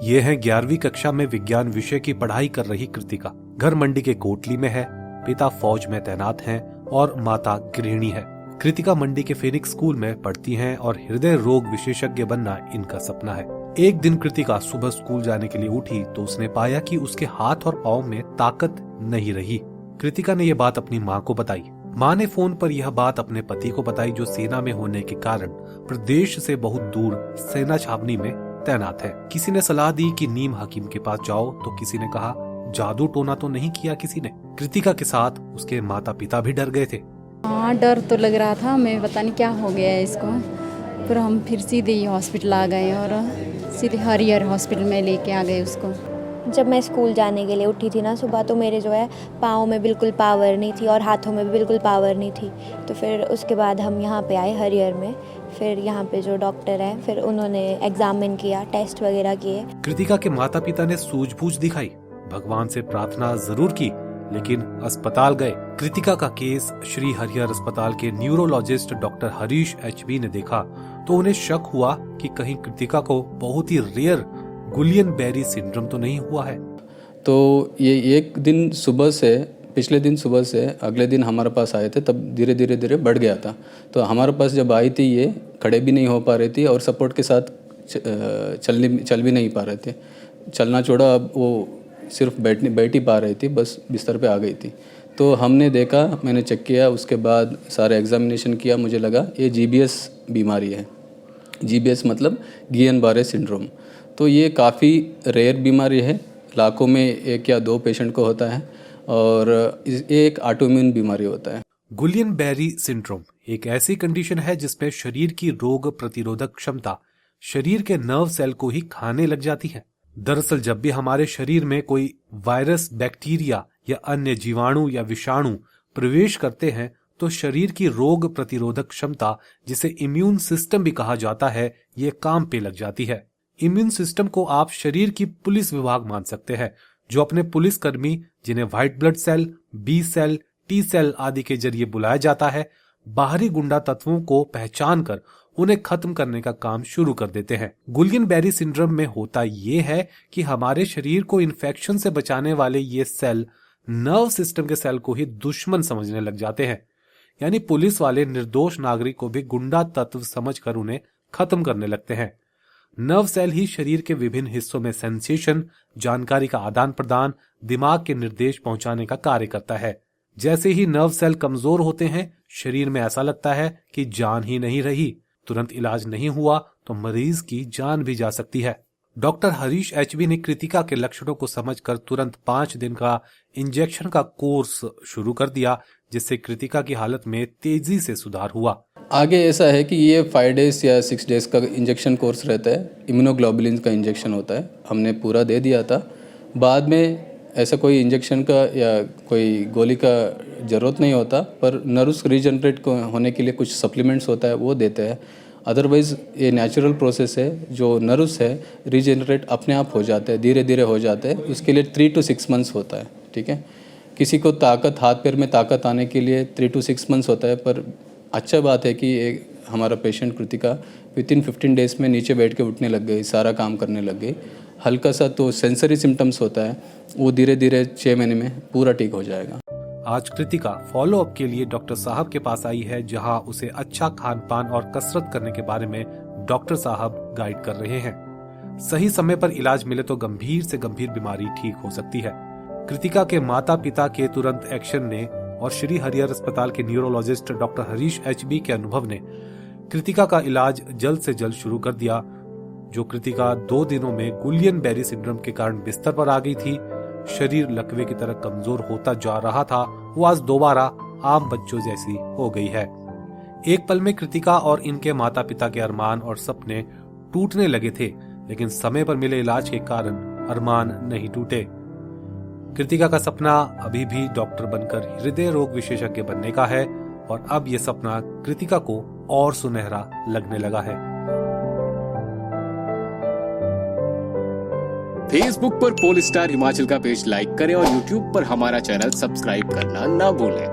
ये है 11वीं कक्षा में विज्ञान विषय की पढ़ाई कर रही कृतिका। घर मंडी के कोटली में है, पिता फौज में तैनात हैं और माता गृहिणी है। कृतिका मंडी के फेनिक्स स्कूल में पढ़ती हैं और हृदय रोग विशेषज्ञ बनना इनका सपना है। एक दिन कृतिका सुबह स्कूल जाने के लिए उठी तो उसने पाया कि उसके हाथ और पाँव में ताकत नहीं रही। कृतिका ने यह बात अपनी माँ को बताई। माँ ने फोन पर यह बात अपने पति को बताई, जो सेना में होने के कारण प्रदेश से बहुत दूर सेना छावनी में तैनात है। किसी ने सलाह दी कि नीम हकीम के पास जाओ, तो किसी ने कहा जादू टोना तो नहीं किया किसी ने। कृतिका के साथ उसके माता पिता भी डर गए थे। हाँ, डर तो लग रहा था, मैं पता नहीं क्या हो गया है इसको। फिर हम फिर सीधे ही हॉस्पिटल आ गए और सीधे हरियर हॉस्पिटल में लेके आ गए उसको। जब मैं स्कूल जाने के लिए उठी थी ना सुबह, तो मेरे जो है पाँव में बिल्कुल पावर नहीं थी और हाथों में भी बिल्कुल पावर नहीं थी। तो फिर उसके बाद हम यहाँ पे आए हरियर में। फिर यहाँ पे जो डॉक्टर है, फिर उन्होंने एग्जामिन किया, टेस्ट वगैरह किए। कृतिका के माता पिता ने सूझबूझ दिखाई, भगवान से प्रार्थना जरूर की, लेकिन अस्पताल गए। कृतिका का केस श्री हरिहर अस्पताल के न्यूरोलॉजिस्ट डॉक्टर हरीश एचबी ने देखा तो उन्हें शक हुआ कि कहीं कृतिका को बहुत ही रेयर गुलियन-बेरी सिंड्रोम तो नहीं हुआ है। तो ये एक दिन सुबह से, पिछले दिन सुबह से अगले दिन हमारे पास आए थे, तब धीरे धीरे बढ़ गया था। तो हमारे पास जब आई थी, ये खड़े भी नहीं हो पा रही थी और सपोर्ट के साथ चल भी नहीं पा रहे थे। चलना छोड़ा, अब वो सिर्फ बैठ ही पा रही थी, बस बिस्तर पे आ गई थी। तो हमने देखा, मैंने चेक किया, उसके बाद सारा एग्जामिनेशन किया, मुझे लगा ये GBS बीमारी है। GBS मतलब गियन-बारे सिंड्रोम। तो ये काफ़ी रेयर बीमारी है, लाखों में 1 या 2 पेशेंट को होता है और ये एक ऑटोइम्यून बीमारी होता है। गुलियन-बेरी सिंड्रोम एक ऐसी कंडीशन है जिसमें शरीर की रोग प्रतिरोधक क्षमता शरीर के नर्व सेल को ही खाने लग जाती है। दरअसल जब भी हमारे शरीर में कोई वायरस, बैक्टीरिया या अन्य जीवाणु या विषाणु प्रवेश करते हैं तो शरीर की रोग प्रतिरोधक क्षमता, जिसे इम्यून सिस्टम भी कहा जाता है, ये काम पे लग जाती है। इम्यून सिस्टम को आप शरीर की पुलिस विभाग मान सकते हैं, जो अपने पुलिस कर्मी, जिन्हें white blood cell, B cell, T cell आदि के जरिए बुलाया जाता है, बाहरी गुंडा तत्वों को पहचान कर उन्हें खत्म करने का काम शुरू कर देते हैं। गुलियन-बेरी सिंड्रोम में होता यह है कि हमारे शरीर को इन्फेक्शन से बचाने वाले ये सेल नर्व सिस्टम के सेल को ही दुश्मन समझने लग जाते हैं। यानी पुलिस वाले निर्दोष नागरिक को भी गुंडा तत्व समझकर उन्हें खत्म करने लगते हैं। नर्व सेल ही शरीर के विभिन्न हिस्सों में सेंसेशन, जानकारी का आदान प्रदान, दिमाग के निर्देश पहुंचाने का कार्य करता है। जैसे ही नर्व सेल कमजोर होते हैं, शरीर में ऐसा लगता है कि जान ही नहीं रही। तुरंत इलाज नहीं हुआ तो मरीज की जान भी जा सकती है। डॉक्टर हरीश एचबी ने कृतिका के लक्षणों को समझकर तुरंत 5 दिन का इंजेक्शन का कोर्स शुरू कर दिया, जिससे कृतिका की हालत में तेजी से सुधार हुआ। आगे ऐसा है कि ये 5 डेज या 6 डेज का इंजेक्शन कोर्स रहता है। इम्यूनोग्लोबुलिन का इंजेक्शन होता है, हमने पूरा दे दिया था। बाद में ऐसा कोई इंजेक्शन का या कोई गोली का ज़रूरत नहीं होता, पर नर्व्स रीजनरेट होने के लिए कुछ सप्लीमेंट्स होता है, वो देते हैं। अदरवाइज़ ये नेचुरल प्रोसेस है, जो नर्व्स है रीजनरेट अपने आप हो जाते हैं, धीरे धीरे हो जाते हैं। उसके लिए 3 to 6 मंथ्स होता है। ठीक है, किसी को ताकत, हाथ पैर में ताकत आने के लिए 3 to 6 मंथ्स होता है। पर अच्छा बात है कि हमारा पेशेंट कृतिका विदिन 15 डेज में नीचे बैठ के उठने लग गई, सारा काम करने लग गई। हल्का सा तो सेंसरी सिम्टम्स होता है, वो धीरे धीरे 6 महीने में पूरा ठीक हो जाएगा। आज कृतिका फॉलो अप के लिए डॉक्टर साहब के पास आई है, जहां उसे अच्छा खान पान और कसरत करने के बारे में डॉक्टर साहब गाइड कर रहे हैं। सही समय पर इलाज मिले तो गंभीर से गंभीर बीमारी ठीक हो सकती है। कृतिका के माता पिता के तुरंत एक्शन ने और श्री हरिहर अस्पताल के न्यूरोलॉजिस्ट डॉक्टर हरीश एचबी के अनुभव ने कृतिका का इलाज जल्द से जल्द शुरू कर दिया। जो कृतिका 2 दिनों में गुलियन-बेरी सिंड्रोम के कारण बिस्तर पर आ गई थी, शरीर लकवे की तरह कमजोर होता जा रहा था, वो आज दोबारा आम बच्चों जैसी हो गई है। एक पल में कृतिका और इनके माता पिता के अरमान और सपने टूटने लगे थे, लेकिन समय पर मिले इलाज के कारण अरमान नहीं टूटे। कृतिका का सपना अभी भी डॉक्टर बनकर हृदय रोग विशेषज्ञ बनने का है और अब यह सपना कृतिका को और सुनहरा लगने लगा है। फेसबुक पर पोल स्टार हिमाचल का पेज लाइक करें और यूट्यूब पर हमारा चैनल सब्सक्राइब करना ना भूलें।